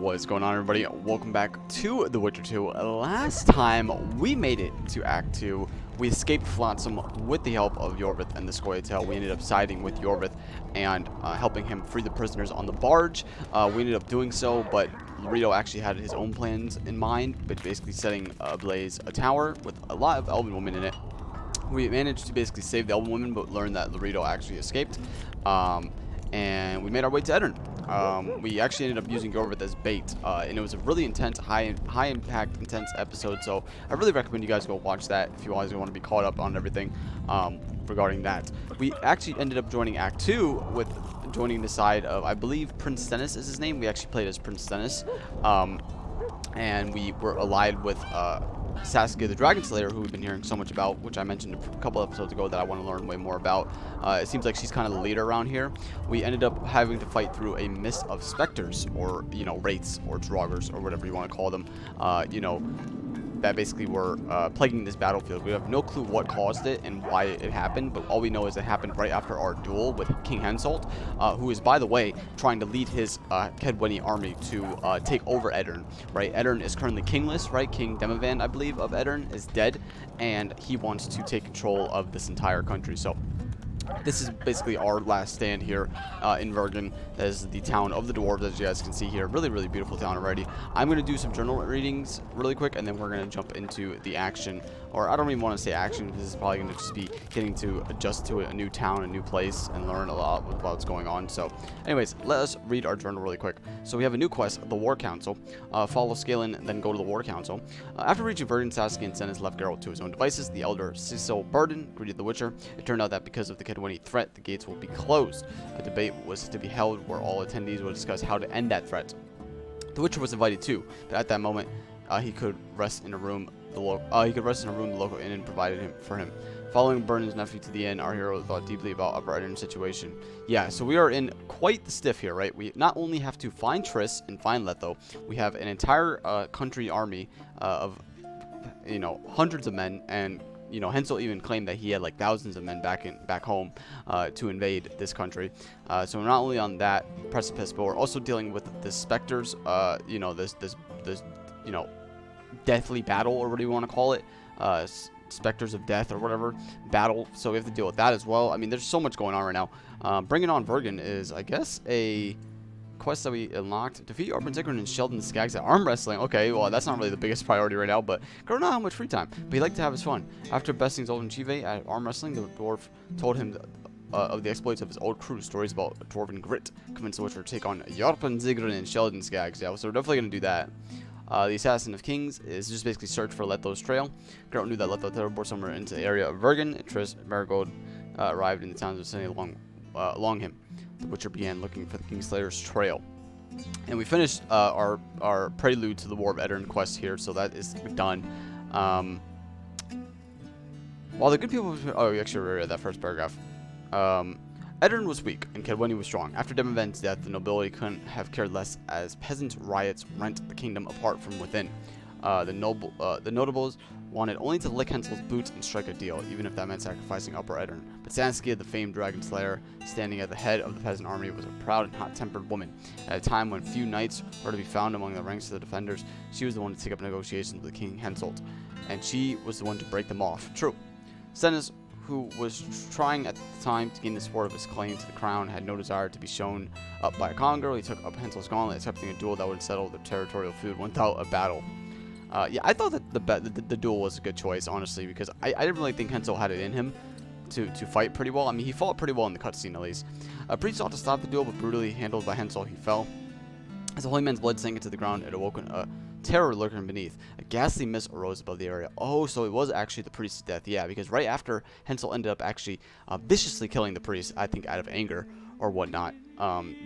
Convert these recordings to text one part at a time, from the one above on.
What is going on, everybody? Welcome back to The Witcher 2. Last time we made it to Act 2, we escaped Flotsam with the help of Iorveth and the Scoia'tael. We ended up siding with Iorveth and helping him free the prisoners on the barge. We ended up doing so, but Loredo actually had his own plans in mind, but basically setting ablaze a tower with a lot of elven women in it. We managed to basically save the elven woman, but learned that Loredo actually escaped. And we made our way to Aedirn. We actually ended up using Iorveth as bait, and it was a really intense, high impact, intense episode. So I really recommend you guys go watch that if you guys want to be caught up on everything regarding that. We actually ended up joining Act 2 with joining the side of, I believe, Prince Stennis is his name. We actually played as Prince Stennis, and we were allied with Saskia the Dragon Slayer, who we've been hearing so much about, which I mentioned a couple episodes ago that I want to learn way more about. It seems like she's kind of the leader around here. We ended up having to fight through a mist of specters, or, you know, wraiths, or draugrs, or whatever you want to call them, that basically were plaguing this battlefield. We have no clue what caused it and why it happened, but all we know is it happened right after our duel with King Henselt, who is, by the way, trying to lead his Kaedweni army to take over Aedirn, right? Aedirn is currently kingless, right? King Demivan, I believe, of Aedirn is dead, and he wants to take control of this entire country. So this is basically our last stand here in Vergen. That is the town of the dwarves, as you guys can see here. Really, really beautiful town already. I'm going to do some journal readings really quick, and then we're going to jump into the action. Or I don't even want to say action, because this is probably going to just be getting to adjust to a new town, a new place, and learn a lot about what's going on. So anyways, let us read our journal really quick. So we have a new quest, the War Council. Follow Scalen, then go to the War Council. After reaching Vergen, Saskia and Stennis left Geralt to his own devices. The elder Cecil Burden greeted the Witcher. It turned out that because of the Kaedweni threat, the gates will be closed. A debate was to be held where all attendees would discuss how to end that threat. The Witcher was invited too, but at that moment, he could rest in a room. The local inn provided for him. Following Burden's nephew to the inn, our hero thought deeply about Upper Aedirn's situation. Yeah, so we are in quite the stiff here, right? We not only have to find Triss and find Letho, we have an entire country army of, you know, hundreds of men, and you know, Henselt even claimed that he had like thousands of men back home to invade this country. So we're not only on that precipice, but we're also dealing with the specters. You know, this you know, deathly battle, or what do you want to call it? Specters of death or whatever battle. So we have to deal with that as well. I mean, there's so much going on right now. Bringing on Vergen is, I guess, a quest that we unlocked. Defeat Orban Ziggurin and Sheldon Skaggs at arm wrestling. Okay, well, that's not really the biggest priority right now, but Geralt not have much free time, but he liked to have his fun. After besting Zoltan Chive at arm wrestling, the dwarf told him of the exploits of his old crew. Stories about dwarven grit convinced the Witcher to take on Jorpan Ziggurin and Sheldon Skaggs. Yeah, so we're definitely going to do that. The Assassin of Kings is just basically search for Letho's trail. Geralt knew that Letho teleported somewhere into the area of Vergen. Triss Marigold arrived in the towns of City along him. The Witcher began looking for the Kingslayer's trail. And we finished our prelude to the War of Aedirn quest here, so that is done. While the good people... Oh, we actually read that first paragraph. Aedirn was weak, and Kaedweni was strong. After Demivan's death, the nobility couldn't have cared less as peasant riots rent the kingdom apart from within. The notables wanted only to lick Henselt's boots and strike a deal, even if that meant sacrificing Upper Aedirn. But Saskia, the famed dragon slayer, standing at the head of the peasant army, was a proud and hot-tempered woman. At a time when few knights were to be found among the ranks of the defenders, she was the one to take up negotiations with King Henselt, and she was the one to break them off. True. Stennis, who was trying at the time to gain the support of his claim to the crown, had no desire to be shown up by a common girl. He took up Henselt's gauntlet, accepting a duel that would settle the territorial feud without a battle. Yeah, I thought that the duel was a good choice, honestly, because I didn't really think Henselt had it in him to fight pretty well. I mean, he fought pretty well in the cutscene, at least. A priest sought to stop the duel, but brutally handled by Henselt, he fell. As the holy man's blood sank into the ground, it awoke a terror lurking beneath. A ghastly mist arose above the area. Oh, so it was actually the priest's death. Yeah, because right after Henselt ended up actually viciously killing the priest, I think out of anger or whatnot,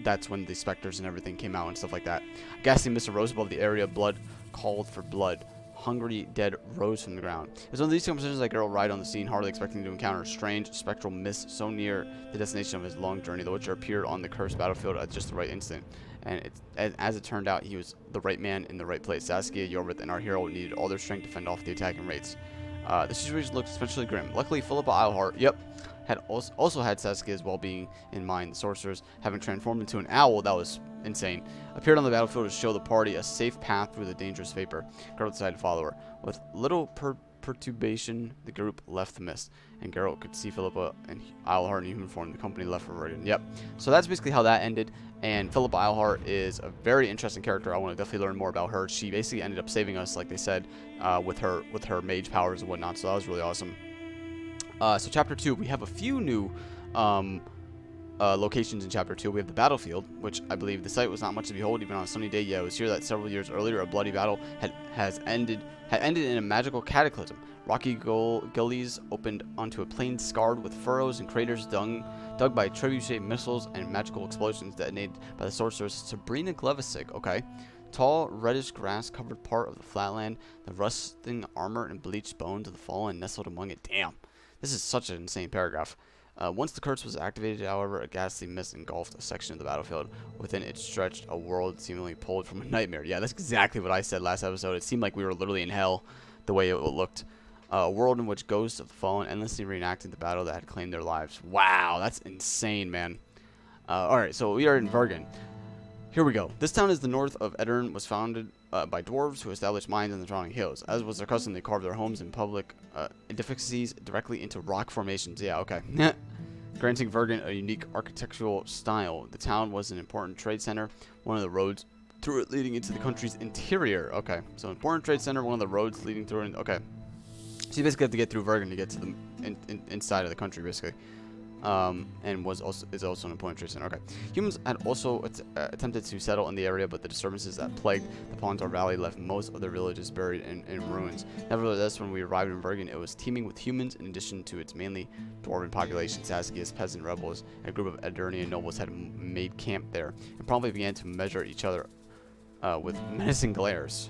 that's when the specters and everything came out and stuff like that. A ghastly mist arose above the area. Blood called for blood. Hungry dead rose from the ground. It was one of these conversations that Geralt arrived on the scene, hardly expecting to encounter a strange, spectral mist so near the destination of his long journey. The Witcher appeared on the cursed battlefield at just the right instant, and as it turned out, he was the right man in the right place. Saskia, Iorveth, and our hero needed all their strength to fend off the attacking wraiths. The situation looked especially grim. Luckily, Philippa Eilhart, had also had Saskia's well-being in mind. The sorceress, having transformed into an owl that was insane. Appeared on the battlefield to show the party a safe path through the dangerous vapor. Geralt decided to follow her. With little perturbation, the group left the mist, and Geralt could see Philippa and Eilhart in human form. The company left for Vergen. Yep. So that's basically how that ended. And Philippa Eilhart is a very interesting character. I want to definitely learn more about her. She basically ended up saving us, like they said, with her mage powers and whatnot. So that was really awesome. So chapter 2, we have a few new locations in chapter 2. We have the battlefield, which I believe the site was not much to behold even on a sunny day. Yeah, it was here that several years earlier a bloody battle had ended in a magical cataclysm. Rocky gullies opened onto a plain scarred with furrows and craters dug by trebuchet missiles and magical explosions detonated by the sorceress Sabrina Glevissig. Okay. Tall, reddish grass covered part of the flatland. The rusting armor and bleached bones of the fallen nestled among it. Damn. This is such an insane paragraph. Once the curse was activated, however, a ghastly mist engulfed a section of the battlefield. Within it stretched a world seemingly pulled from a nightmare. Yeah, that's exactly what I said last episode. It seemed like we were literally in hell, the way it looked. A world in which ghosts of the fallen endlessly reenacted the battle that had claimed their lives. Wow, that's insane, man. Alright, so we are in Vergen. Here we go. This town is the north of Edirne, was founded by dwarves who established mines in the surrounding hills. As was their custom, they carved their homes and public edifices directly into rock formations. Yeah, okay. Granting Vergen a unique architectural style. The town was an important trade center, one of the roads through it leading into the country's interior. Okay, so important trade center, one of the roads leading through it. Okay. So you basically have to get through Vergen to get to the inside of the country, basically. And is also an important trade center. Okay. Humans had also attempted to settle in the area, but the disturbances that plagued the Pontar Valley left most of their villages buried in ruins. Nevertheless, when we arrived in Vergen, it was teeming with humans in addition to its mainly dwarven population. Saskia's peasant rebels, a group of Edirnian nobles, had made camp there and promptly began to measure each other with menacing glares.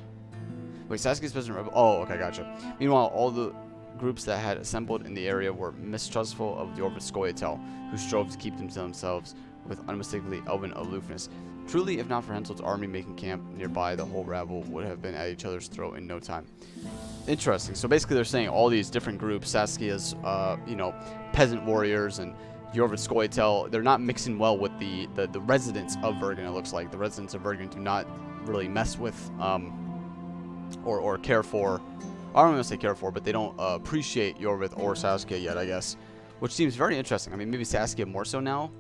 Wait, Saskia's peasant rebel. Oh, okay, gotcha. Meanwhile, all the groups that had assembled in the area were mistrustful of the Orvith Scoia'tael, who strove to keep them to themselves with unmistakably elven aloofness. Truly, if not for Henselt's army making camp nearby, the whole rabble would have been at each other's throat in no time. Interesting. So basically, they're saying all these different groups, Saskia's, peasant warriors and Jorvith Scoia'tael, they're not mixing well with the residents of Vergen. It looks like the residents of Vergen do not really mess with or care for. I don't want to say care for, but they don't appreciate Jorvith or Saskia yet, I guess. Which seems very interesting. I mean, maybe Saskia more so now.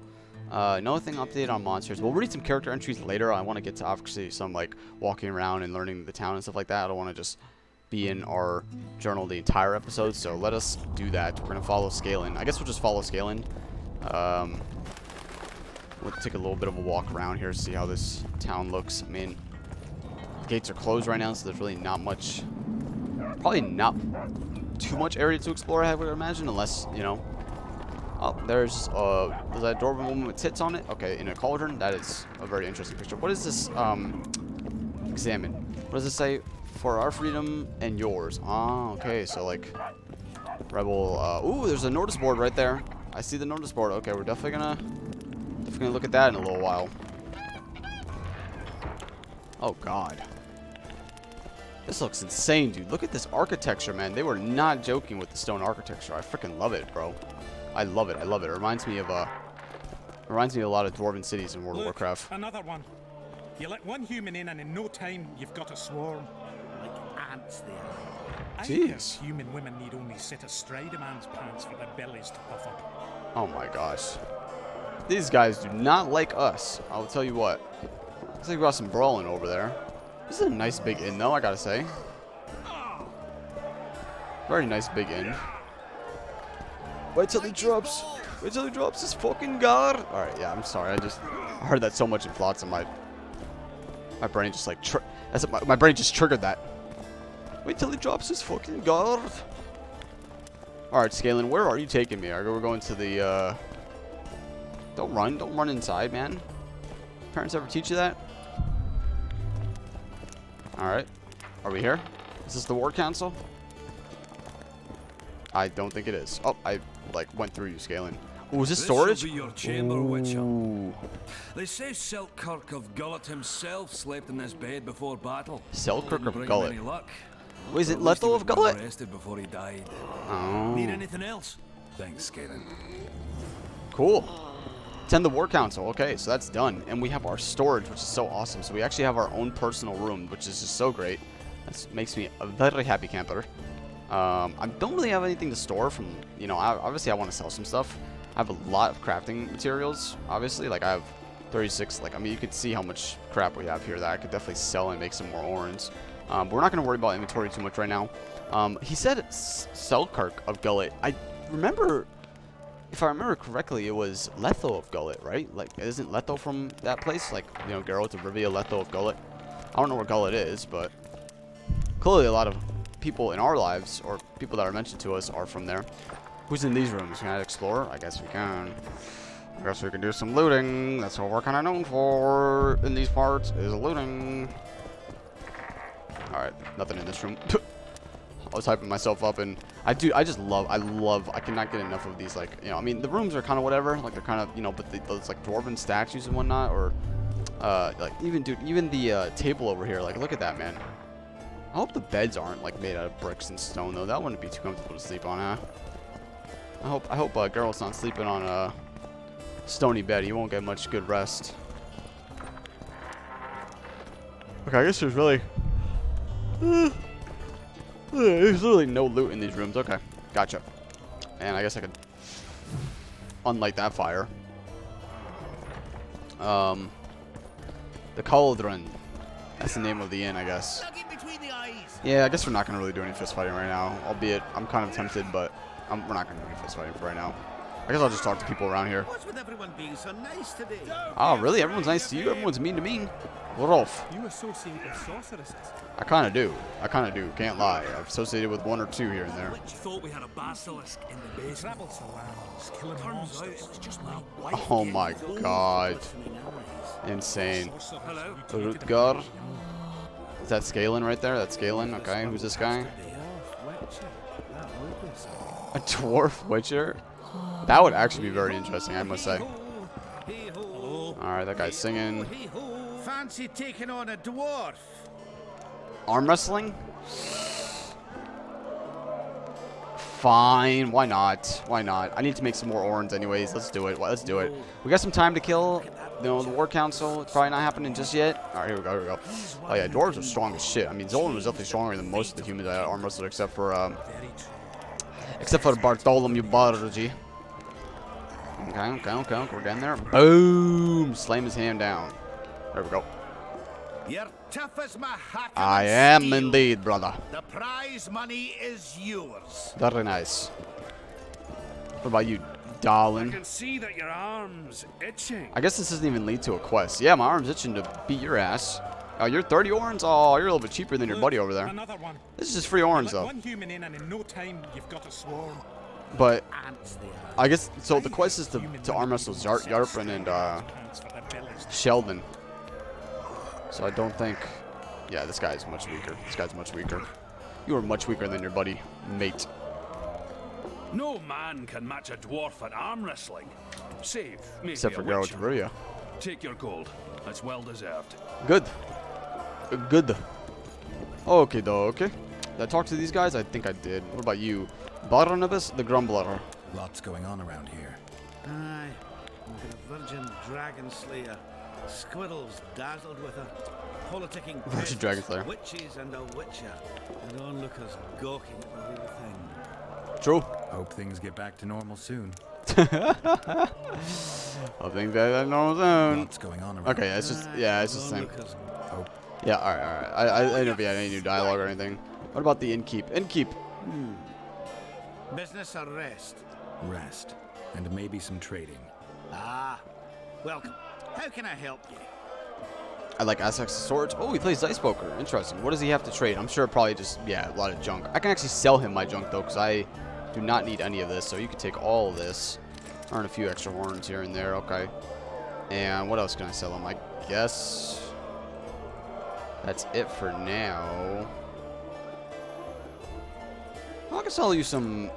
Another thing updated on monsters. We'll read some character entries later. I want to get to, obviously, some, like, walking around and learning the town and stuff like that. I don't want to just be in our journal the entire episode, so let us do that. We're going to follow Scanlan. I guess we'll just follow Scanlan. We'll take a little bit of a walk around here to see how this town looks. I mean, the gates are closed right now, so there's really not much... Probably not too much area to explore, I would imagine, unless, you know... Oh, there's that dwarven woman with tits on it. Okay, in a cauldron. That is a very interesting picture. What is this? Examine. What does it say? For our freedom and yours. Ah, okay. So, like, rebel... ooh, there's a notice board right there. I see the notice board. Okay, we're definitely gonna look at that in a little while. Oh, God. This looks insane, dude. Look at this architecture, man. They were not joking with the stone architecture. I freaking love it, bro. I love it. I love it. It reminds me of a lot of dwarven cities in World of Warcraft. Another one. You let one human in, and in no time, you've got a swarm like ants there. Jeez. Human women need only sit astride a man's pants for their bellies to puff up. Oh my gosh. These guys do not like us. I'll tell you what. Looks like we got some brawling over there. This is a nice big inn, though, I gotta say. Very nice big inn. Wait till he drops. Wait till he drops his fucking guard. Alright, yeah, I'm sorry. I heard that so much in Flotsam. My brain just like... my brain just triggered that. Wait till he drops his fucking guard. Alright, Scanlan, where are you taking me? We're going to the... Don't run inside, man. Parents ever teach you that? Alright. Are we here? Is this the War Council? I don't think it is. Oh, I, like, went through you, Scanlan. Ooh, is this storage? Be your chamber, Witcher. They say Selkirk of Gullet himself slept in this bed before battle. Selkirk of Didn't bring Gullet. him any luck. Was it At least he Lethal was of Gullet? well rested before he died. Oh. Need anything else? Thanks, Scanlan. Cool. Attend the War Council. Okay, so that's done. And we have our storage, which is so awesome. So we actually have our own personal room, which is just so great. That makes me a very happy camper. I don't really have anything to store from, you know, obviously I want to sell some stuff. I have a lot of crafting materials, obviously. Like, I have 36, like, I mean, you could see how much crap we have here that I could definitely sell and make some more orens. But we're not going to worry about inventory too much right now. He said Selkirk of Gullet. I remember, if I remember correctly, it was Letho of Gullet, right? Like, isn't Letho from that place? Like, you know, Geralt of Rivia, Letho of Gullet. I don't know where Gullet is, but clearly a lot of people in our lives, or people that are mentioned to us, are from there. Who's in these rooms? Can I explore? I guess we can. I guess we can do some looting. That's what we're kind of known for in these parts, is looting. Alright, nothing in this room. I was hyping myself up, and I cannot get enough of these, like, you know, I mean, the rooms are kind of whatever, like, they're kind of, you know, but those, like, dwarven statues and whatnot, or, like, even the table over here, like, look at that, man. I hope the beds aren't, like, made out of bricks and stone, though. That wouldn't be too comfortable to sleep on, huh? I hope Geralt's not sleeping on a stony bed. He won't get much good rest. Okay, I guess there's really there's literally no loot in these rooms. Okay, gotcha. And I guess I could unlight that fire. The Cauldron. That's the name of the inn, I guess. Yeah, I guess we're not going to really do any fist fighting right now. Albeit, I'm kind of tempted, but we're not going to do any fist fighting for right now. I guess I'll just talk to people around here. What's with everyone being so nice today? Oh, really? Everyone's nice to you? Everyone's mean to me? Rolf. You associate with sorceresses. I kind of do. Can't lie. I've associated with one or two here and there. Which thought we had a basilisk in the basement. Travels around, killing Turns out monsters. it's just my wife. Oh my god. Insane. Rutger. Is that Scalen right there? That's Scalen. Okay, who's this guy? A dwarf witcher? That would actually be very interesting, I must say. Alright, that guy's singing. Fancy taking on a dwarf? Arm wrestling? Fine, why not? Why not? I need to make some more orens anyways. Let's do it. Let's do it. We got some time to kill. You know, the War Council. It's probably not happening just yet. Alright, here we go. Oh yeah, dwarves are strong as shit. I mean, Zolan was definitely stronger than most of the humans that arm wrestled, except for Bartholomew Bargi. Okay. We're getting there. Boom! Slam his hand down. There we go. You're tough as mahakam. I am indeed, brother. The prize money is yours. Very nice. What about you, darling? I can see that your arm's itching. I guess this doesn't even lead to a quest. Yeah, my arm's itching to beat your ass. Oh, you're 30 orens? Oh, you're a little bit cheaper than your buddy over there. Another one. This is just free orens, Let though. one human in, and in no time you've got a swarm. But Ants there. I guess so. The quest is to arm wrestle Yarpin and Sheldon. So I don't think. Yeah, this guy is much weaker. You are much weaker than your buddy, mate. No man can match a dwarf at arm wrestling. Save, maybe Except for a Geralt witcher. of Rivia. Take your gold. That's well deserved. Good. Okay, Did I talk to these guys? I think I did. What about you? Barnabas the Grumbler. Lots going on around here. Aye. We've got a virgin dragon slayer. Squirrels dazzled with her. Politicking Virgin pests, dragon slayer. witches and a witcher. And onlookers gawking at the whole thing. True. Hope things get back to normal soon. I think that normal zone. Lots going on around. Okay, it's just it's just the same. Onlookers. Yeah, alright. I don't know if you had any new dialogue or anything. What about the innkeep? Business or rest? Rest. And maybe some trading. Ah, welcome. How can I help you? I like Aztec's swords. Oh, he plays dice poker. Interesting. What does he have to trade? I'm sure probably just, a lot of junk. I can actually sell him my junk, though, because I do not need any of this. So you can take all of this. Earn a few extra horns here and there. Okay. And what else can I sell him? I guess that's it for now. I can sell you some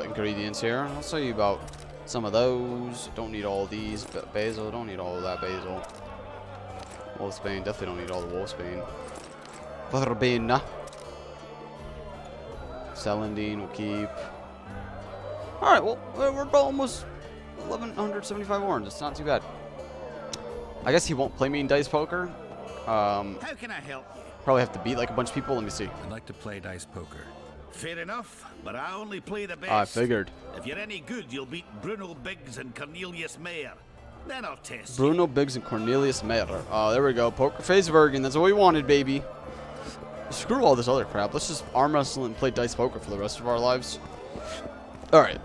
ingredients here. I'll sell you about some of those. Don't need all these. Basil. Don't need all of that basil. Wolfsbane. Definitely don't need all the Wolfsbane. Verbena. Celandine we'll keep. Alright, well, we're almost 1175 orange. It's not too bad. I guess he won't play me in dice poker. How can I help you? Probably have to beat like a bunch of people. Let me see. I'd like to play dice poker. Fair enough, but I only play the best. I figured. If you're any good, you'll beat Bruno Biggs and Cornelius Mayer. Then I'll test you. Bruno Biggs and Cornelius Mayer. Oh, there we go. Poker face Vergen. That's what we wanted, baby. Screw all this other crap. Let's just arm wrestle and play dice poker for the rest of our lives. All right.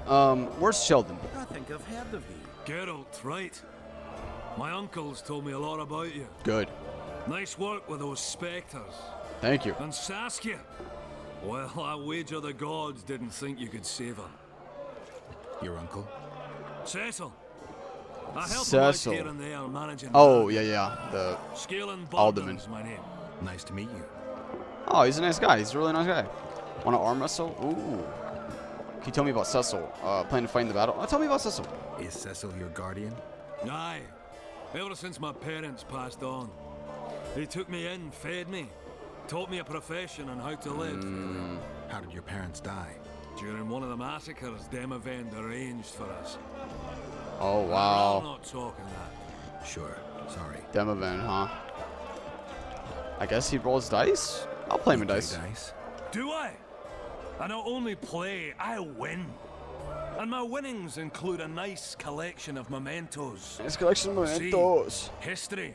Where's Sheldon? I think I've heard of you. Geralt, right? My uncles told me a lot about you. Good. Nice work with those spectres. Thank you. And Saskia. Well, I wager the gods didn't think you could save her. Your uncle? Cecil. I help Cecil. him out here and there managing. Oh, yeah. The Scaling Alderman. Baldwin's my name. Nice to meet you. Oh, he's a nice guy. He's a really nice guy. Want to arm wrestle? Ooh. Can you tell me about Cecil? Planning to fight in the battle? Tell me about Cecil. Is Cecil your guardian? Aye. Ever since my parents passed on. They took me in, fed me, taught me a profession and how to live. How did your parents die? During one of the massacres Demavend arranged for us. Oh, I'm wow. not talking that. Sure. Sorry. Demovan, huh? I guess he rolls dice? I'll play him in Play dice. Do I? I not only play, I win. And my winnings include a nice collection of mementos. Nice collection of See, mementos. history.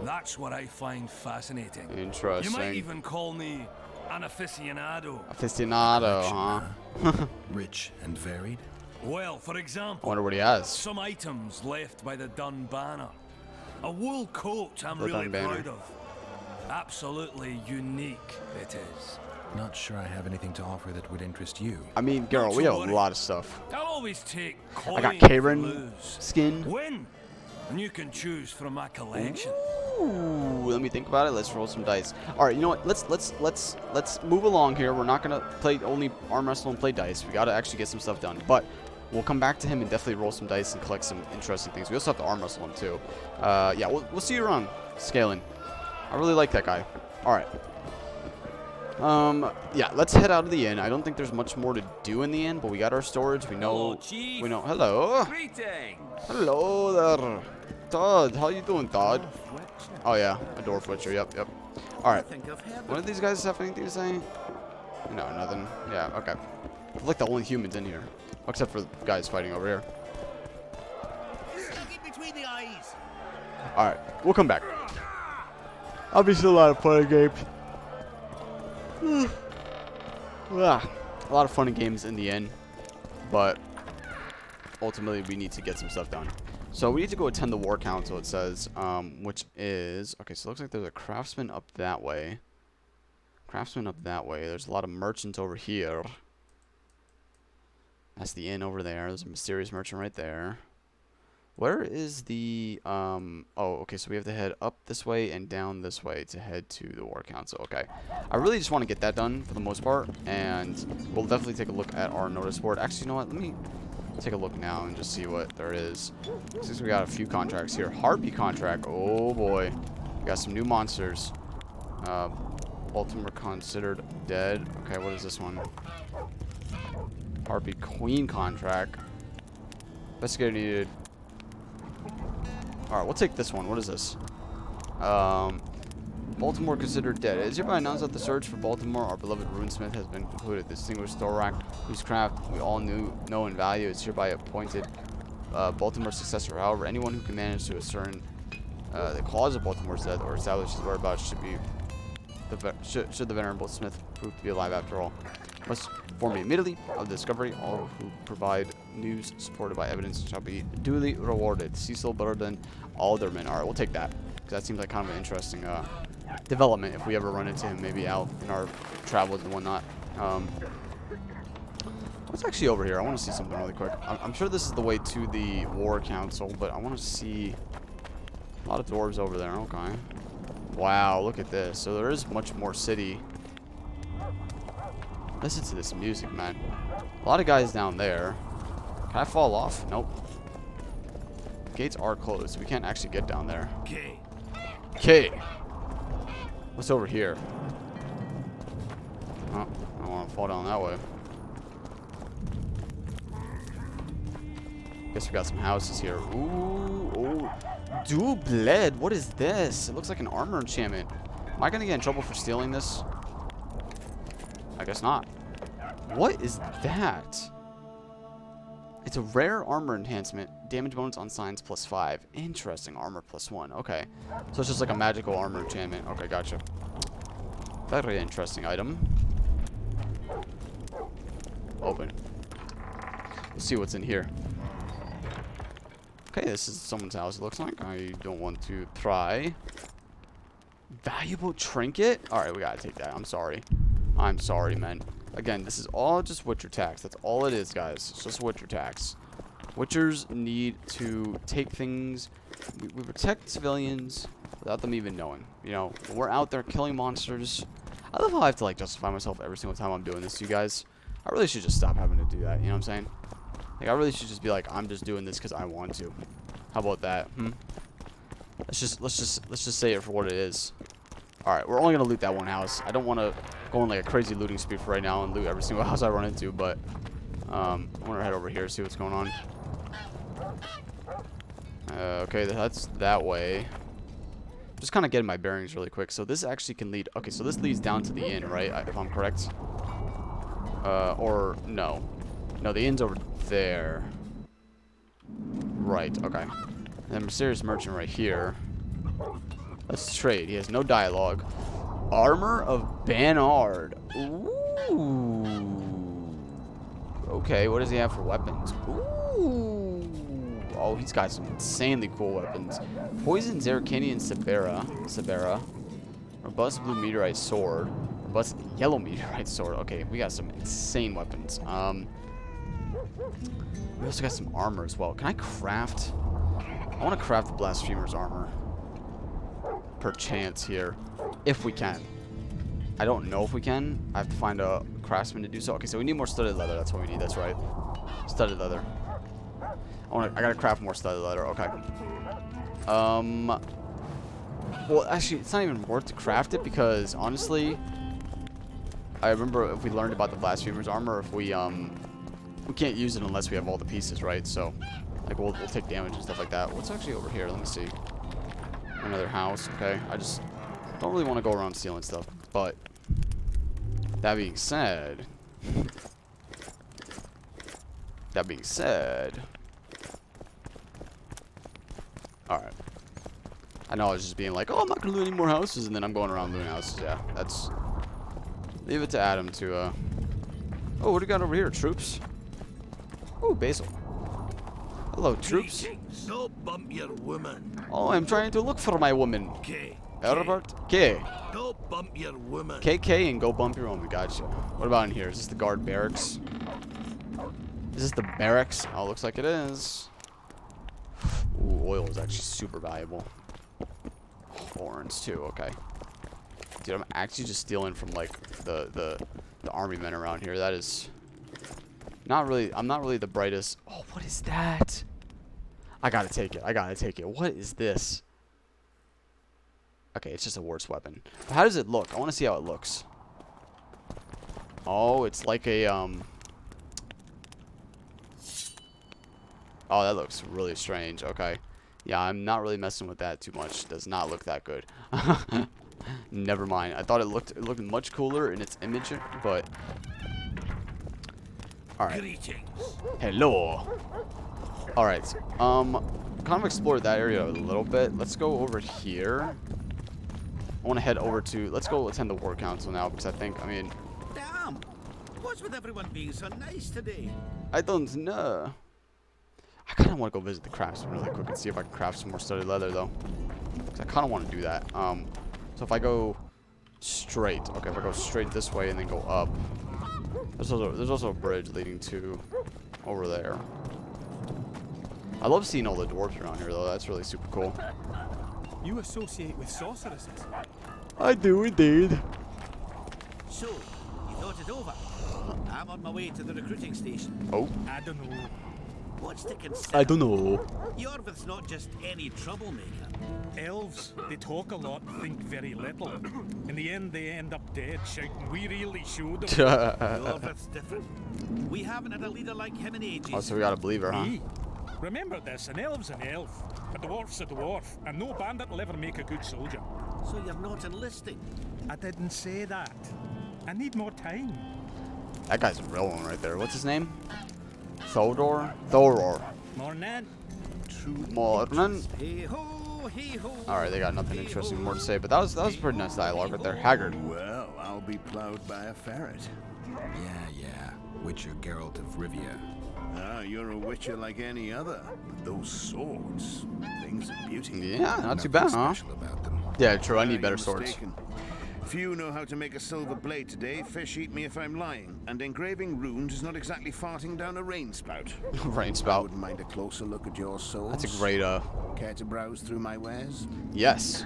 That's what I find fascinating. Interesting. You might even call me an aficionado. Aficionado, huh? Rich and varied? Well, for example, Wonder what he has. some items left by the Dun Banner. A wool coat I'm The really Dun Banner. proud of. Absolutely unique it is. Not sure I have anything to offer that would interest you. I mean, girl, Not we to have a worry. lot of stuff. I'll always take coin I got for Karen lose. skin. Win, and you can choose from my collection. Ooh, let me think about it. Let's roll some dice. All right, you know what? Let's move along here. We're not gonna play only arm wrestle and play dice. We gotta actually get some stuff done. But we'll come back to him and definitely roll some dice and collect some interesting things. We also have to arm wrestle him too. Yeah, we'll see you around, Scaling. I really like that guy. All right. Yeah, let's head out of the inn. I don't think there's much more to do in the inn, but we got our storage. We know. Chief. We know. Hello. Greetings. Hello there. Todd, how you doing, Todd? Oh yeah, a dwarf witcher. Yep. All I right. think I've heard One of of these guys have anything to say? No, nothing. Yeah, okay. We're like the only humans in here, except for the guys fighting over here. Stuck it between the eyes. All right, we'll come back. Obviously, a lot of fun games. A lot of fun and games in the end, but ultimately we need to get some stuff done. So we need to go attend the war council, it says, which is, okay, so it looks like there's a craftsman up that way. There's a lot of merchants over here. That's the inn over there. There's a mysterious merchant right there. Where is the, oh, okay, so we have to head up this way and down this way to head to the war council. Okay. I really just want to get that done for the most part, and we'll definitely take a look at our notice board. Actually, you know what? Let me take a look now and just see what there is. Since we got a few contracts here. Harpy contract. Oh, boy. We got some new monsters. Baltimore considered dead. Okay, what is this one? Harpy Queen contract. Investigator needed. Alright, we'll take this one. What is this? Baltimore considered dead. It is hereby announced that the search for Baltimore, our beloved runesmith, has been concluded. Distinguished Thorak, whose craft we all know and value, is hereby appointed Baltimore's successor. However, anyone who can manage to discern the cause of Baltimore's death or establish his whereabouts should the venerable Smith prove to be alive after all, must inform me immediately of the discovery. All who provide news supported by evidence shall be duly rewarded. Cecil Burden Alderman. Alright, we'll take that, because that seems like kind of an interesting development if we ever run into him, maybe out in our travels and whatnot. What's actually over here? I want to see something really quick. I'm sure this is the way to the war council, but I want to see a lot of dwarves over there. Okay. Wow, look at this. So there is much more city. Listen to this music, man. A lot of guys down there. Can I fall off? Nope. Gates are closed, so we can't actually get down there. Okay. What's over here? Oh, I don't want to fall down that way. Guess we got some houses here. Ooh, oh. Doubled. What is this? It looks like an armor enchantment. Am I gonna get in trouble for stealing this? I guess not. What is that? It's a rare armor enhancement. Damage bonus on signs +5. Interesting. Armor +1. Okay. So it's just like a magical armor enchantment. Okay, gotcha. Very interesting item. Open. Let's see what's in here. Okay, this is someone's house, it looks like. I don't want to pry. Valuable trinket? Alright, we gotta take that. I'm sorry. I'm sorry, man. Again, this is all just Witcher tax. That's all it is, guys. It's just Witcher tax. Witchers need to take things. We protect civilians without them even knowing. You know, we're out there killing monsters. I love how I have to, like, justify myself every single time I'm doing this to you guys. I really should just stop having to do that. You know what I'm saying? Like, I really should just be like, I'm just doing this because I want to. How about that? Let's just say it for what it is. All right, we're only gonna loot that one house. I don't want to go on like a crazy looting spree for right now and loot every single house I run into, but I want to head over here see what's going on. Okay, that's that way. Just kind of getting my bearings really quick. So this actually can lead. Okay, so this leads down to the inn, right? If I'm correct. Or no, the inn's over there. Right. Okay. And then mysterious merchant right here. Let's trade. He has no dialogue. Armor of Banard. Ooh. Okay, what does he have for weapons? Ooh. Oh, he's got some insanely cool weapons. Poison Zerkanian Sabera. Robust blue meteorite sword. Robust yellow meteorite sword. Okay, we got some insane weapons. We also got some armor as well. Can I craft? I want to craft the Blasphemer's armor. Perchance here. If we can. I don't know if we can. I have to find a craftsman to do so. Okay, so we need more studded leather. That's what we need. That's right. Studded leather. I gotta craft more studded leather. Okay. Well, actually, it's not even worth to craft it because, honestly, I remember if we learned about the Blasphemer's armor, if we can't use it unless we have all the pieces, right? So, like, we'll take damage and stuff like that. What's actually over here? Let me see. Another house. Okay. I just don't really want to go around stealing stuff. But, that being said... Alright. I know I was just being like, oh, I'm not going to loot any more houses, and then I'm going around looting houses. Yeah, that's... Leave it to Adam to, Oh, what do we got over here? Troops? Oh, Basil. Hello, troops. Don't bump your woman. Oh, I'm trying to look for my woman. K. Herbert? K. Don't bump your woman. KK and go bump your woman. Gotcha. What about in here? Is this the guard barracks? Is this the barracks? Oh, looks like it is. Ooh, oil is actually super valuable. Horns too. Okay. Dude, I'm actually just stealing from like the army men around here. That is not really. I'm not really the brightest. Oh, what is that? I gotta take it. I gotta take it. What is this? Okay, it's just a worse weapon. But how does it look? I want to see how it looks. Oh, it's like a Oh, that looks really strange. Okay. Yeah, I'm not really messing with that too much. Does not look that good. Never mind. I thought it looked much cooler in its image, but all right. Greetings. Hello. All right. Kind of explored that area a little bit. Let's go over here. I want to head over to. Let's go attend the War Council now because I mean. Damn. What's with everyone being so nice today? I don't know. I kind of want to go visit the craftsman really quick and see if I can craft some more studded leather though. Because I kind of want to do that. So if I go straight, okay, if I go straight this way and then go up, there's also a bridge leading to over there. I love seeing all the dwarves around here though. That's really super cool. You associate with sorceresses? I do indeed. So, you thought it over? I'm on my way to the recruiting station. Oh, I don't know. What's to consider? I don't know. Yorvith's not just any troublemaker. Elves, they talk a lot, think very little. In the end, they end up dead, shouting, "We really showed them." Yorvith's different. We haven't had a leader like him in ages. Oh, so we gotta believe her, huh? Me? Remember this, an elf's an elf, a dwarf's a dwarf, and no bandit will ever make a good soldier. So you're not enlisting? I didn't say that. I need more time. That guy's a real one right there. What's his name? Thodor? Thoror. Morning. Morning. Hey-ho, hey-ho. Alright, they got nothing interesting more to say, but that was pretty nice dialogue right there. Haggard. Well, I'll be plowed by a ferret. Yeah. Witcher Geralt of Rivia. Ah, you're a witcher like any other. But those swords, things of beauty. Yeah, not too Nothing bad, huh? special about them. Yeah, true. I need You're better swords. mistaken. Few know how to make a silver blade today. Fish eat me if I'm lying. And engraving runes is not exactly farting down a rain spout. Rain I spout. wouldn't mind a closer look at your swords. That's a great, Care to browse through my wares? yes.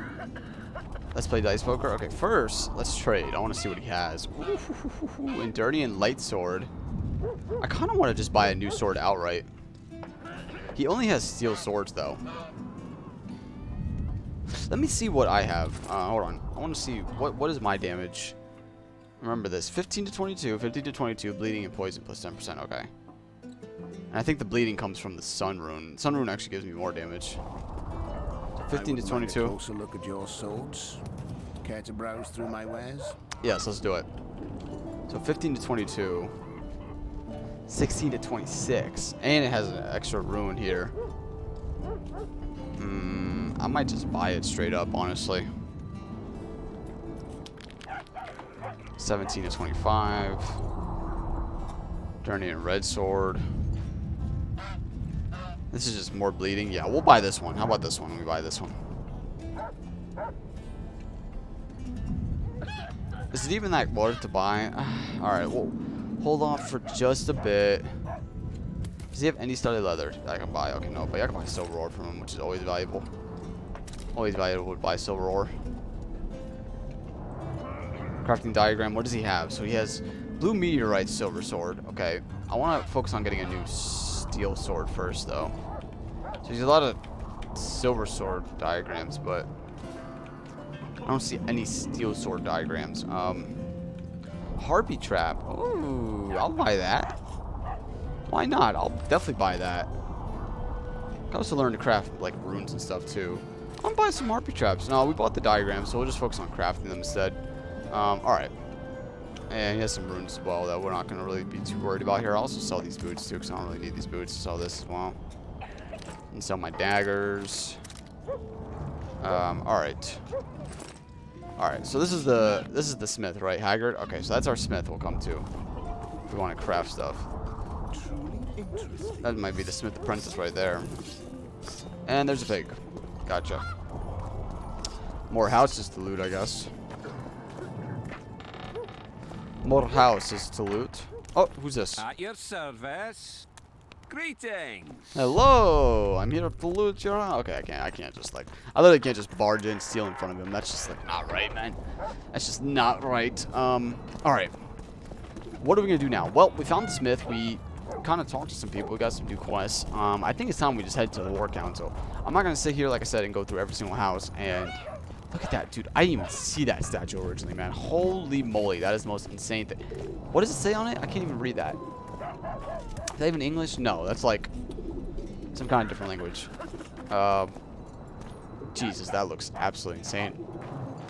Let's play dice poker. Okay, first, let's trade. I want to see what he has. Ooh, Endirnian light sword. I kind of want to just buy a new sword outright. He only has steel swords, though. Let me see what I have. Hold on. I want to see what is my damage. Remember this: 15 to 22, 15 to 22, bleeding and poison plus 10%. Okay. And I think the bleeding comes from the sun rune. Sun rune actually gives me more damage. 15 to I wouldn't mind a 22. closer look at your swords. Care to browse through my wares? Yes, let's do it. So 15 to 22. 16 to 26. And it has an extra rune here. I might just buy it straight up, honestly. 17 to 25. Endirnian red sword. This is just more bleeding. Yeah, we'll buy this one. How about this one? We buy this one. Is it even that worth to buy? Alright, well, hold off for just a bit. Does he have any studded leather that I can buy? Okay, no, but I can buy silver ore from him, which is always valuable. Always valuable to buy silver ore. Crafting diagram. What does he have? So he has blue meteorite silver sword. Okay, I want to focus on getting a new steel sword first, though. So there's a lot of silver sword diagrams, but I don't see any steel sword diagrams. Harpy trap. Ooh, I'll buy that. Why not? I'll definitely buy that. I also learned to craft like runes and stuff too. I'm gonna buy some harpy traps. No, we bought the diagrams, so we'll just focus on crafting them instead. Alright. And he has some runes as well that we're not gonna really be too worried about here. I'll also sell these boots too, because I don't really need these boots. Sell this as well. And sell my daggers. Alright. Alright, so this is the smith, right, Haggard? Okay, so that's our smith we'll come to. If we want to craft stuff. That might be the smith apprentice right there. And there's a pig. Gotcha. More houses to loot, I guess. More houses to loot. Oh, who's this? At your service. Greetings. Hello, I'm here to loot your house. Okay, I can't just like, I literally can't just barge in, steal in front of him. That's just like not right, man. That's just not right. All right. What are we gonna do now? Well, we found the smith. We kind of talked to some people. We got some new quests. I think it's time we just head to the war council. I'm not gonna sit here, like I said, and go through every single house. And look at that, dude. I didn't even see that statue originally, man. Holy moly, that is the most insane thing. What does it say on it? I can't even read that. Is that even English? No, that's like some kind of different language. Jesus, that looks absolutely insane.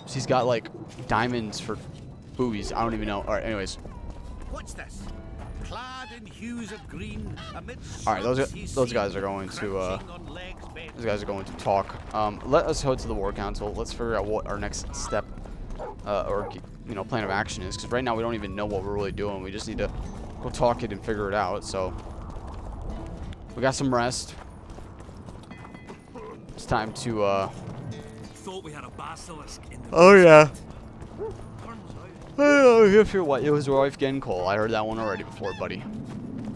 She's got like diamonds for boobies. I don't even know. All right, anyways. What's this? Clad in hues of green, amidst All right, those shrubs he's guys seen, are going to crouching on legs bent. those guys are going to talk. Let us head to the war council. Let's figure out what our next step or plan of action is, because right now we don't even know what we're really doing. We just need to go talk it and figure it out. So we got some rest. It's time to Thought we had a basilisk in the oh yeah. turns out. Oh, if your wife, it was your wife getting coal. I heard that one already before, buddy.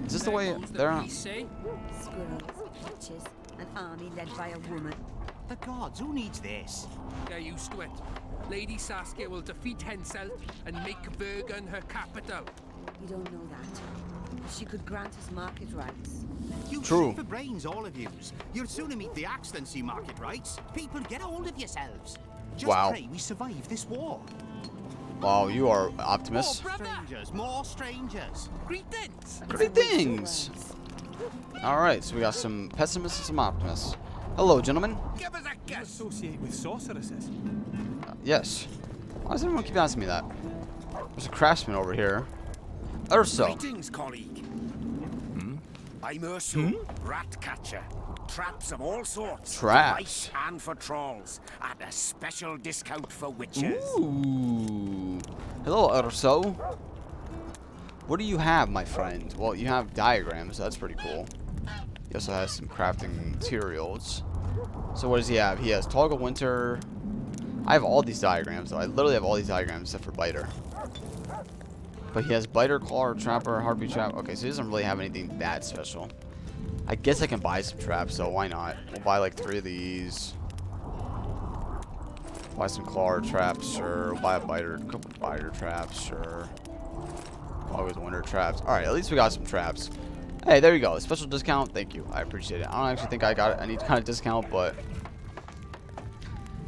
Is this the way they're on? Squirrels, witches, an army led by a woman. The gods, who needs this? Get used to it. Lady Saskia will defeat Henselt and make Bergen her capital. You don't know that. She could grant us market rights. You True. for brains, all of yous. You'll sooner meet the axe than see market rights. People, get a hold of yourselves. Just Wow. pray we survive this war. Wow, you are optimist. Oh, brother! Strangers, more strangers. Greetings! Greetings. Alright, so we got some pessimists and some optimists. Hello, gentlemen. Give us a kiss. Associate with sorceresses. Yes. Why does everyone keep asking me that? There's a craftsman over here. Urso. Greetings, colleague. I'm Urso, rat catcher. Traps of all sorts. Traps? For mice and for trolls. At a special discount for witches. Ooh. Hello, Urso. What do you have, my friend? Well, you have diagrams. That's pretty cool. He also has some crafting materials. So what does he have? He has Toggle Winter. I have all these diagrams, though. I literally have all these diagrams except for Biter. But he has Biter, Claw, Trapper, Heartbeat Trap. Okay, so he doesn't really have anything that special. I guess I can buy some traps, so why not? We'll buy like 3 of these. Buy some Claw traps, sure. We'll buy a couple Biter traps, sure. Always Winter traps. Alright, at least we got some traps. Hey, there you go. A special discount. Thank you. I appreciate it. I don't actually think I got any kind of discount, but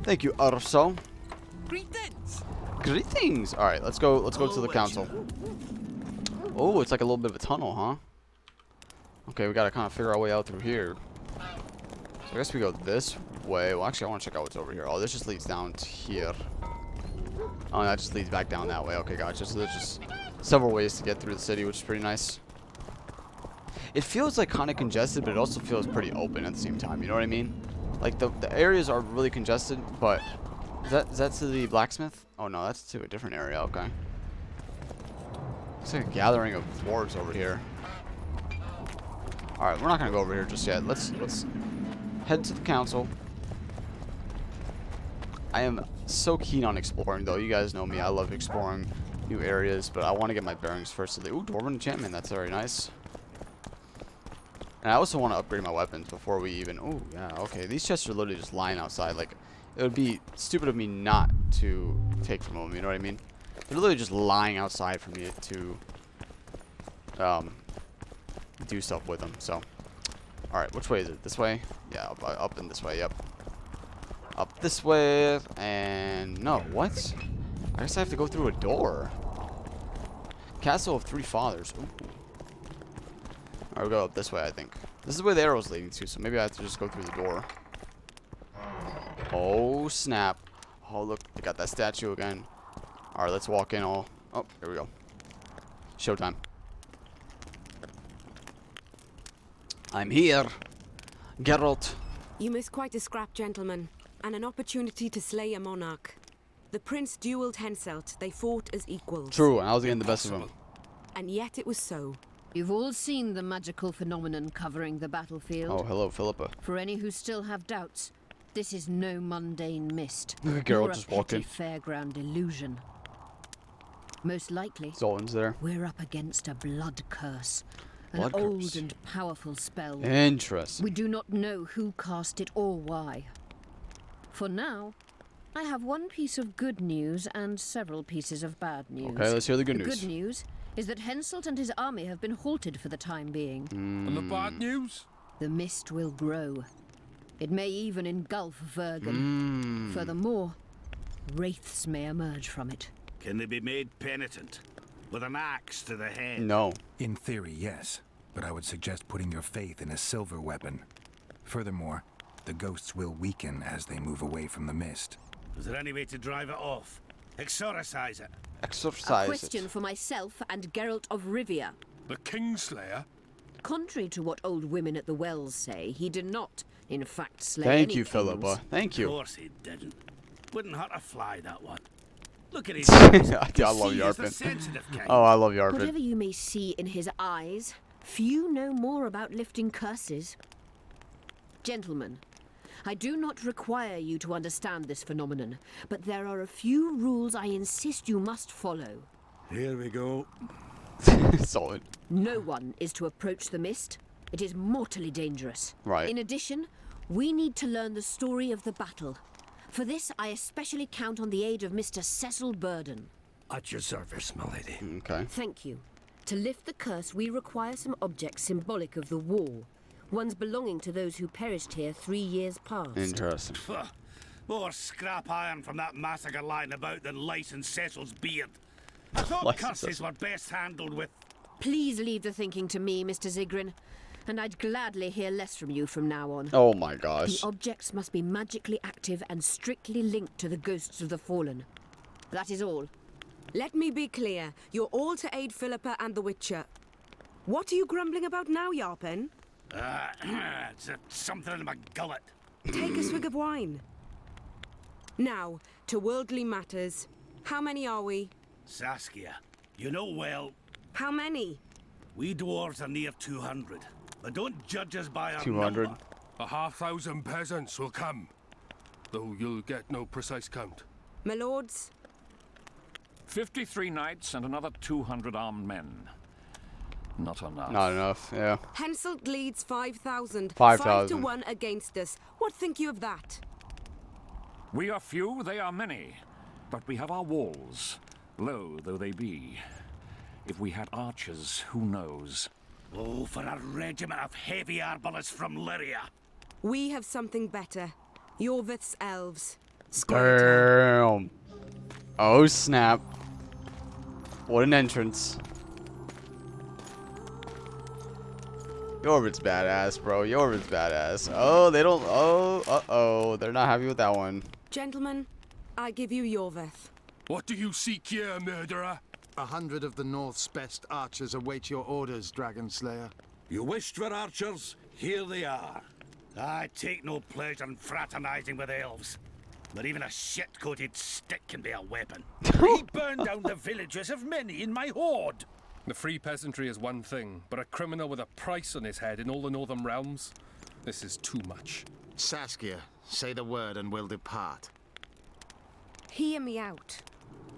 thank you, Urso. Greetings! Greetings. Alright, let's go to the council. Oh, it's like a little bit of a tunnel, huh? Okay, we gotta kind of figure our way out through here. So I guess we go this way. Well, actually, I want to check out what's over here. Oh, this just leads down to here. Oh, that just leads back down that way. Okay, gotcha. So there's just several ways to get through the city, which is pretty nice. It feels like kind of congested, but it also feels pretty open at the same time. You know what I mean? Like the areas are really congested, but is that to the blacksmith? Oh no, that's to a different area. Okay. Looks like a gathering of dwarves over here. All right, we're not gonna go over here just yet. Let's head to the council. I am so keen on exploring, though. You guys know me. I love exploring new areas, but I want to get my bearings first. Ooh, Dwarven enchantment. That's very nice. And I also want to upgrade my weapons before we even... Oh, yeah, okay. These chests are literally just lying outside. Like, it would be stupid of me not to take from them, you know what I mean? They're literally just lying outside for me to do stuff with them, so... Alright, which way is it? This way? Yeah, up and this way, yep. Up this way, and... No, what? I guess I have to go through a door. Castle of Three Fathers. Ooh. Alright, we'll go up this way, I think. This is where the arrow's leading to, so maybe I have to just go through the door. Oh, snap. Oh, look, they got that statue again. Alright, let's walk in all... Oh, here we go. Showtime. I'm here. Geralt. You miss quite a scrap, gentlemen, and an opportunity to slay a monarch. The prince duelled Henselt. They fought as equals. True, and I was getting the best of him. And yet it was so. You've all seen the magical phenomenon covering the battlefield. Oh, hello, Philippa. For any who still have doubts, this is no mundane mist. Geralt just walked in. Fairground illusion. Most likely, Zolan's there. We're up against a blood curse. Blood An old curse. and powerful spell. Interesting. We do not know who cast it or why. For now, I have one piece of good news and several pieces of bad news. Okay, let's hear the good news. The good news is that Henselt and his army have been halted for the time being. And the bad news? The mist will grow. It may even engulf Vergen. Furthermore, wraiths may emerge from it. Can they be made penitent? With an axe to the head? No. In theory, yes. But I would suggest putting your faith in a silver weapon. Furthermore, the ghosts will weaken as they move away from the mist. Is there any way to drive it off? Exorcise it? Exorcise A question for myself and Geralt of Rivia. The Kingslayer? Contrary to what old women at the wells say, he did not, in fact, slay Thank any you, kings. Philippa. Thank you. Of course he didn't. Wouldn't hurt a fly, that one. Look at his I eyes. love See, he's the Yarpin. sensitive kind. Oh, I love Yarpin. Whatever you may see in his eyes, few know more about lifting curses. Gentlemen, I do not require you to understand this phenomenon, but there are a few rules I insist you must follow. Here we go. Solid. No one is to approach the mist. It is mortally dangerous. Right. In addition, we need to learn the story of the battle. For this, I especially count on the aid of Mr. Cecil Burden. At your service, my lady. Okay. Thank you. To lift the curse, we require some objects symbolic of the war. Ones belonging to those who perished here 3 years past. Interesting. More scrap iron from that massacre lying about than lice in Cecil's beard. I thought Lice in curses Cecil. were best handled with... Please leave the thinking to me, Mr. Zigrin. and I'd gladly hear less from you from now on. Oh my gosh. The objects must be magically active and strictly linked to the ghosts of the fallen. That is all. Let me be clear. You're all to aid Philippa and the Witcher. What are you grumbling about now, Yarpen? It's something in my gullet. Take a swig of wine. Now, to worldly matters. How many are we? Saskia, you know well. How many? We dwarves are near 200. But don't judge us by our 200. number. 1,000 peasants will come, though you'll get no precise count. My lords? 53 knights and another 200 armed men. Not enough. Not enough, yeah. Henselt leads 5,000. 5,000. 5 to 1 against us. What think you of that? We are few, they are many. But we have our walls, low though they be. If we had archers, who knows? Oh, for a regiment of heavy arbalists from Lyria. We have something better. Yorvith's elves. Damn. Oh snap. What an entrance. Yorvith's badass, bro. Yorvith's badass. Oh, they don't. Oh, uh-oh. They're not happy with that one. Gentlemen, I give you Yorvith. What do you seek here, murderer? 100 of the North's best archers await your orders, Dragon Slayer. You wished for archers? Here they are. I take no pleasure in fraternizing with elves. But even a shit-coated stick can be a weapon. We burned down the villages of many in my horde. The free peasantry is one thing, but a criminal with a price on his head in all the northern realms? This is too much. Saskia, say the word and we'll depart. Hear me out.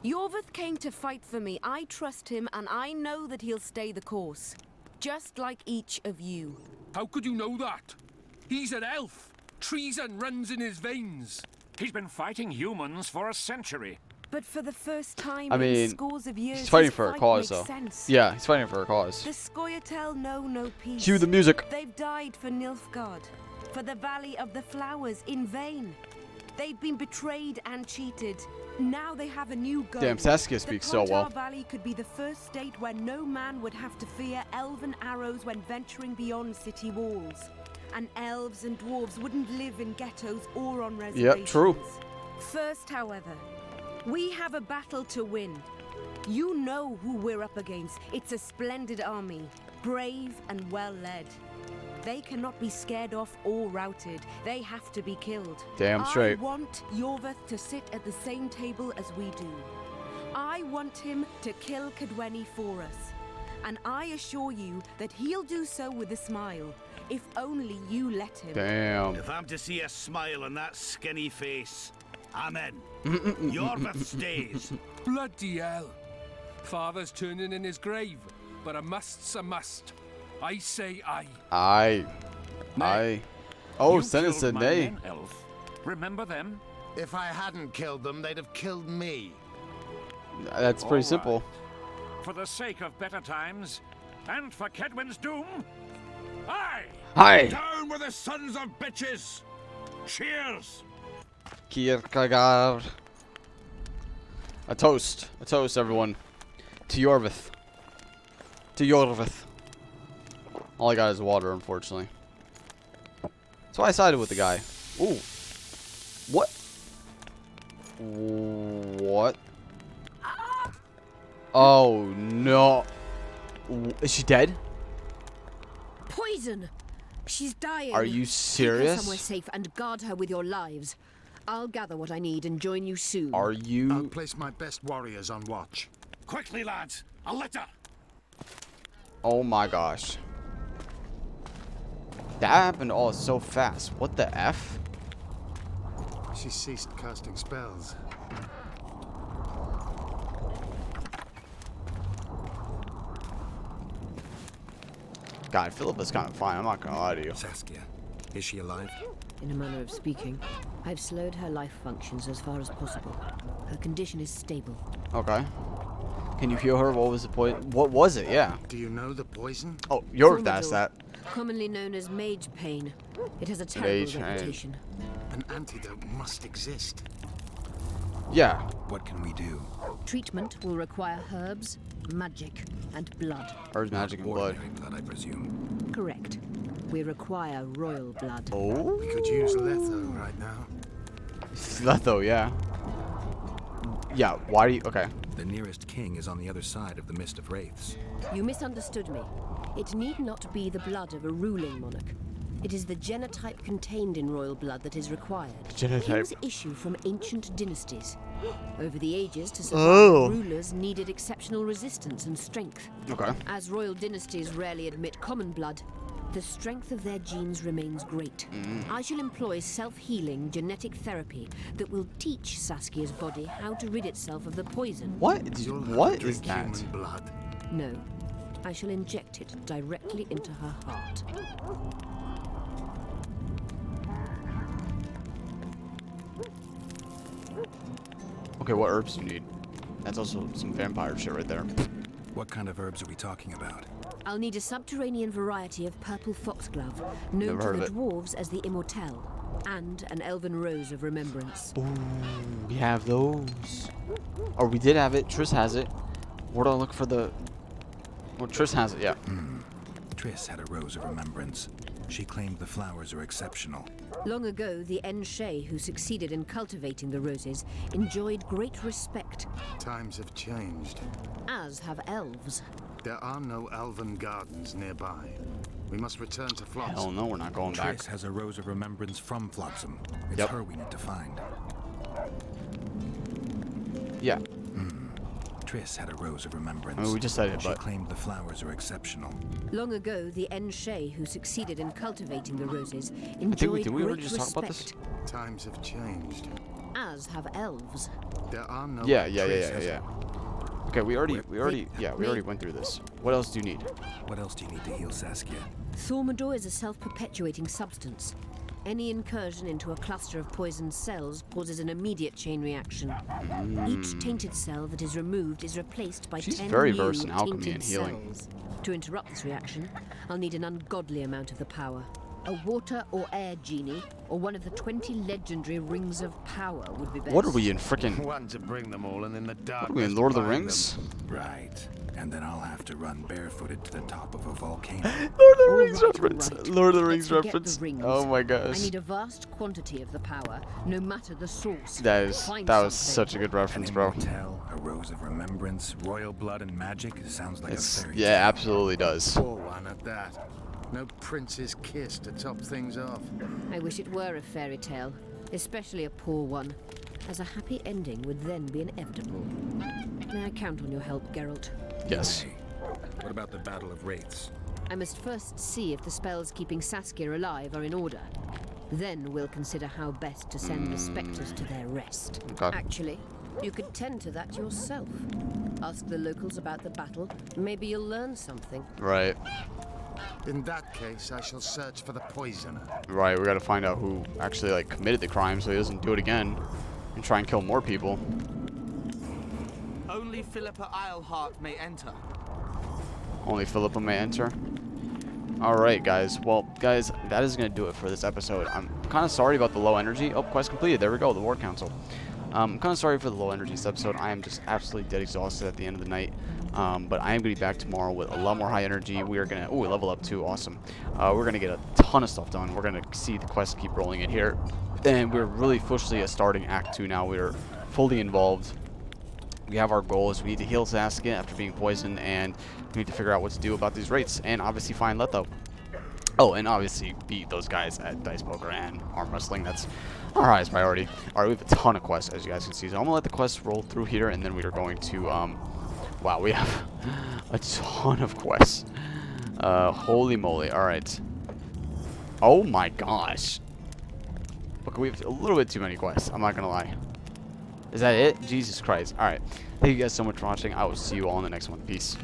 Yorvith came to fight for me. I trust him, and I know that he'll stay the course. Just like each of you. How could you know that? He's an elf. Treason runs in his veins. He's been fighting humans for a century. But for the first time I mean, in scores of years, he's fighting his for a fight cause, makes though. sense. Yeah, he's fighting for a cause. The Scoia'tael know no peace. Cue the music. They've died for Nilfgaard, for the Valley of the Flowers in vain. They've been betrayed and cheated. Now they have a new goal. Damn, Saskia speaks so well. The Pontar Valley could be the first state where no man would have to fear elven arrows when venturing beyond city walls. And elves and dwarves wouldn't live in ghettos or on reservations. Yep, true. First, however, we have a battle to win. You know who we're up against. It's a splendid army, brave and well led. They cannot be scared off or routed. They have to be killed. Damn straight. I want Yorvith to sit at the same table as we do. I want him to kill Cadweni for us. And I assure you that he'll do so with a smile, if only you let him. Damn. If I'm to see a smile on that skinny face, I'm in. Yorvith stays. Bloody hell. Father's turning in his grave, but a must's a must. I say aye. Aye. Oh, You Senate killed said my nay. men, Elf. Remember them? If I hadn't killed them, they'd have killed me. That's pretty simple. For the sake of better times, and for Kedwin's doom, aye! Aye. Down with the sons of bitches! Cheers! Kierkegaard. A toast, everyone, to Yorvith. To Yorvith. All I got is water, unfortunately. So I sided with the guy. Ooh. What? What? Oh no. Is she dead? Poison! She's dying. Are you Take her serious? somewhere safe and guard her with your lives. I'll gather what I need and join you soon. Are I'll you? place my best warriors on watch. Quickly, lads! A litter! Oh my gosh. That happened all so fast. What the F? She ceased casting spells. God, Philippa's kind of fine. I'm not gonna lie to you. Saskia, is she alive? In a manner of speaking, I've slowed her life functions as far as possible. Her condition is stable. Okay. Can you heal her? What was the point? What was it? Yeah. Do you know the poison? Oh, Yorvith asked that. Commonly known as mage pain. It has a terrible Mage pain. reputation. An antidote must exist. Yeah. What can we do? Treatment will require herbs, magic, and blood. Herbs, magic, and blood. Ordinary blood, I presume. Correct. We require royal blood. Oh. We could use Letho right now. Letho, yeah. Yeah, why do you... Okay. The nearest king is on the other side of the Mist of Wraiths. You misunderstood me. It need not be the blood of a ruling monarch. It is the genotype contained in royal blood that is required. Genotype. Kings issue from ancient dynasties. Over the ages, to survive, rulers needed exceptional resistance and strength. Okay. As royal dynasties rarely admit common blood, the strength of their genes remains great. I shall employ self-healing genetic therapy that will teach Saskia's body how to rid itself of the poison. What is that? Human blood. No. I shall inject it directly into her heart. Okay, what herbs do you need? That's also some vampire shit right there. What kind of herbs are we talking about? I'll need a subterranean variety of purple foxglove, known Never to heard the of it. dwarves as the Immortelle, and an elven rose of remembrance. Ooh, we have those. Or we did have it. Triss has it. Where do I look for the... Well, Triss has it, yeah. Triss had a rose of remembrance. She claimed the flowers are exceptional. Long ago, the Enshe, who succeeded in cultivating the roses, enjoyed great respect, Times have changed. as have elves. There are no elven gardens nearby. We must return to Flotsam. Hell no, we're not going back. Triss has a rose of remembrance from Flotsam. It's Yep. her we need to find. Yeah. Triss had a rose of remembrance. I mean, we just said it, She but... claimed the flowers are exceptional. Long ago, the Enshe, who succeeded in cultivating the roses, did enjoyed we already great just talk about this? respect, Times have changed. as have elves. There are no. Yeah. Triss has- Okay, we already Wait. went through this. What else do you need? What else do you need to heal Saskia? Thaumadour is a self-perpetuating substance. Any incursion into a cluster of poisoned cells causes an immediate chain reaction. Each tainted cell that is removed is replaced by She's 10 very new versed in alchemy tainted and healing. cells. To interrupt this reaction, I'll need an ungodly amount of the power. A water or air genie, or one of the 20 legendary rings of power would be best. What are we in frickin'... One to bring them all, and in the dark. What are we in Lord of the Rings? Right. And then I'll have to run barefooted to the top of a volcano. Lord of the All Rings right, reference. all right. Lord of the Let's Rings forget reference. the rings. Oh my I gosh. need a vast quantity of the power, no matter the source. That was Find such something. a good reference, bro. Immortelle, a rose of remembrance, royal blood and magic. It sounds like It's, a fairy yeah, absolutely does. Poor one at that. No prince's kiss to top things off. I wish it were a fairy tale, especially a poor one, as a happy ending would then be inevitable. May I count on your help, Geralt? Yes. Hey, what about the Battle of Wraiths? I must first see if the spells keeping Saskia alive are in order. Then we'll consider how best to send the spectres to their rest. Okay. Actually, you could tend to that yourself. Ask the locals about the battle. Maybe you'll learn something. Right. In that case, I shall search for the poisoner. Right, we gotta find out who actually, like, committed the crime so he doesn't do it again. And try and kill more people. Only Philippa Eilhart may enter. Only Philippa may enter. Alright, guys. Well, guys, that is going to do it for this episode. I'm kind of sorry about the low energy. Oh, quest completed. There we go, the Ward Council. I'm kind of sorry for the low energy this episode. I am just absolutely dead exhausted at the end of the night. But I am going to be back tomorrow with a lot more high energy. We are going to... Oh, we level up too. Awesome. We're going to get a ton of stuff done. We're going to see the quests keep rolling in here. And we're really officially starting Act 2 now. We're fully involved. We have our goals. We need to heal Saskia after being poisoned, and we need to figure out what to do about these rates, and obviously find Letho. Oh, and obviously beat those guys at Dice Poker and Arm Wrestling. That's our highest priority. All right, we have a ton of quests, as you guys can see. So I'm going to let the quests roll through here, and then we are going to... wow, we have a ton of quests. Holy moly. All right. Oh, my gosh. Okay, we have a little bit too many quests. I'm not going to lie. Is that it? Jesus Christ. Alright. Thank you guys so much for watching. I will see you all in the next one. Peace.